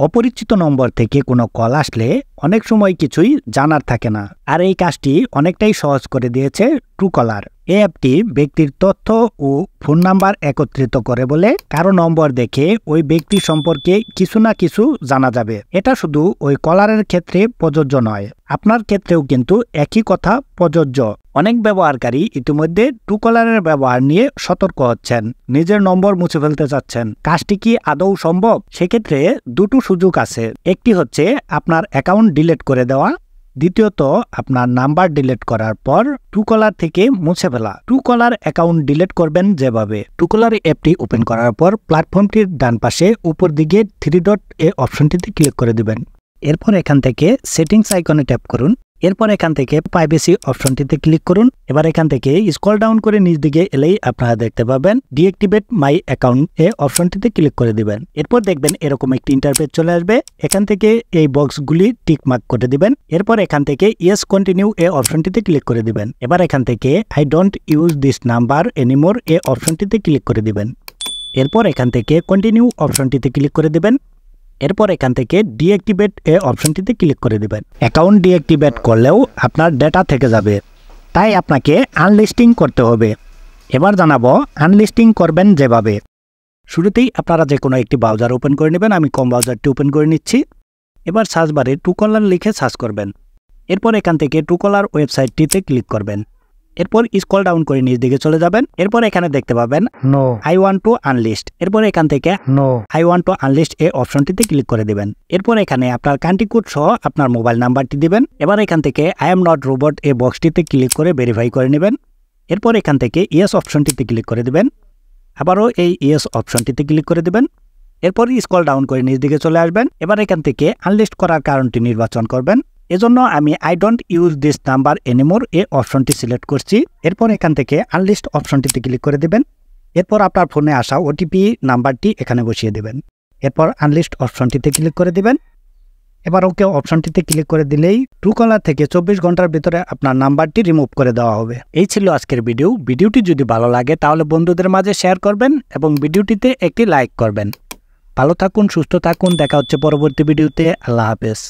অপরিচিত নম্বর থেকে কোনো কল আসলে অনেক সময় কিছুই জানার থাকে না, আর এই কাজটি অনেকটাই সহজ করে দিয়েছে ট্রুকলার। এই অ্যাপটি ব্যক্তির তথ্য ও ফোন নাম্বার একত্রিত করে বলে কারো নম্বর দেখে ওই ব্যক্তি সম্পর্কে কিছু না কিছু জানা যাবে। এটা শুধু ওই কলারের ক্ষেত্রে প্রযোজ্য নয়, আপনার ক্ষেত্রেও কিন্তু একই কথা প্রযোজ্য। অনেক ব্যবহারকারী ইতিমধ্যে ট্রুকলারের ব্যবহার নিয়ে সতর্ক হচ্ছেন, নিজের নম্বর মুছে ফেলতে চাচ্ছেন। কাজটি কি আদৌ সম্ভব? সেক্ষেত্রে দুটো সুযোগ আছে। একটি হচ্ছে আপনার অ্যাকাউন্ট ডিলিট করে দেওয়া, দ্বিতীয়ত আপনার নাম্বার ডিলিট করার পর ট্রুকলার থেকে মুছে ফেলা। ট্রুকলার অ্যাকাউন্ট ডিলিট করবেন যেভাবে, ট্রুকলার অ্যাপটি ওপেন করার পর প্ল্যাটফর্মটির ডান পাশে উপর দিকে 3 ডট অপশনটিতে ক্লিক করে দিবেন। এরপর এখান থেকে সেটিংস আইকনে ট্যাপ করুন। এরপর এখান থেকে প্রাইভেসি অপশনটিতে ক্লিক করুন। এবার এখান থেকে স্ক্রল ডাউন করে নিচ দিকে এলেই আপনারা দেখতে পাবেন ডিঅ্যাক্টিভেট মাই অ্যাকাউন্ট অপশনটিতে ক্লিক করে দিবেন। এরপর দেখবেন এরকম একটি ইন্টারফেস চলে আসবে। এখান থেকে এই বক্সগুলি টিক মার্ক করে দিবেন। এরপর এখান থেকে ইয়েস কন্টিনিউ অপশনটিতে ক্লিক করে দিবেন। এবার এখান থেকে I don't use this number anymore অপশনটিতে ক্লিক করে দিবেন। এরপর এখান থেকে কন্টিনিউ অপশনটিতে ক্লিক করে দিবেন। এরপর এখান থেকে ডিঅ্যাক্টিভেট অপশনটিতে ক্লিক করে দিবেন। অ্যাকাউন্ট ডিঅ্যাক্টিভেট করলেও আপনার ডেটা থেকে যাবে, তাই আপনাকে আনলিস্টিং করতে হবে। এবার জানাবো আনলিস্টিং করবেন যেভাবে। শুরুতেই আপনারা যে কোনো একটি ব্রাউজার ওপেন করে নেবেন। আমি কম ব্রাউজারটি ওপেন করে নিচ্ছি। এবার সার্চ বারে ট্রুকলার লিখে সার্চ করবেন। এরপর এখান থেকে ট্রুকলার ওয়েবসাইটটিতে ক্লিক করবেন। এরপর স্ক্রল ডাউন করে নিচ দিকে চলে যাবেন। এরপর এখানে দেখতে পাবেন no I want to unlist. এরপর এখান থেকে no I want to unlist অপশনটিতে ক্লিক করে দিবেন। এরপর এখানে আপনার কান্ট্রি কোড সহ আপনার মোবাইল নাম্বারটি দিবেন। এবার এখান থেকে আই এম নট রোবট বক্সটিতে ক্লিক করে ভেরিফাই করে নেবেন। এরপর এখান থেকে ইয়েস অপশনটিতে ক্লিক করে দিবেন। আবারও এই ইয়েস অপশনটিতে ক্লিক করে দিবেন। এরপর স্ক্রল ডাউন করে নিচ দিকে চলে আসবেন। এবার এখান থেকে আনলিস্ট করার কারণটি নির্বাচন করবেন। এজন্য আমি I don't use this number anymore অপশনটি সিলেক্ট করছি। এরপর এখান থেকে আনলিস্ট অপশনটিতে ক্লিক করে দিবেন। এরপর আপনার ফোনে আসা ওটিপি নাম্বারটি এখানে বসিয়ে দিবেন। এরপর আনলিস্ট অপশনটিতে ক্লিক করে দিবেন। এবার ওকে অপশনটিতে ক্লিক করে দিলেই ট্রুকলার থেকে 24 ঘন্টার ভিতরে আপনার নাম্বারটি রিমুভ করে দেওয়া হবে। এই ছিল আজকের ভিডিও। ভিডিওটি যদি ভালো লাগে তাহলে বন্ধুদের মাঝে শেয়ার করবেন এবং ভিডিওটিতে একটি লাইক করবেন। ভালো থাকুন, সুস্থ থাকুন। দেখা হচ্ছে পরবর্তী ভিডিওতে। আল্লাহ হাফেজ।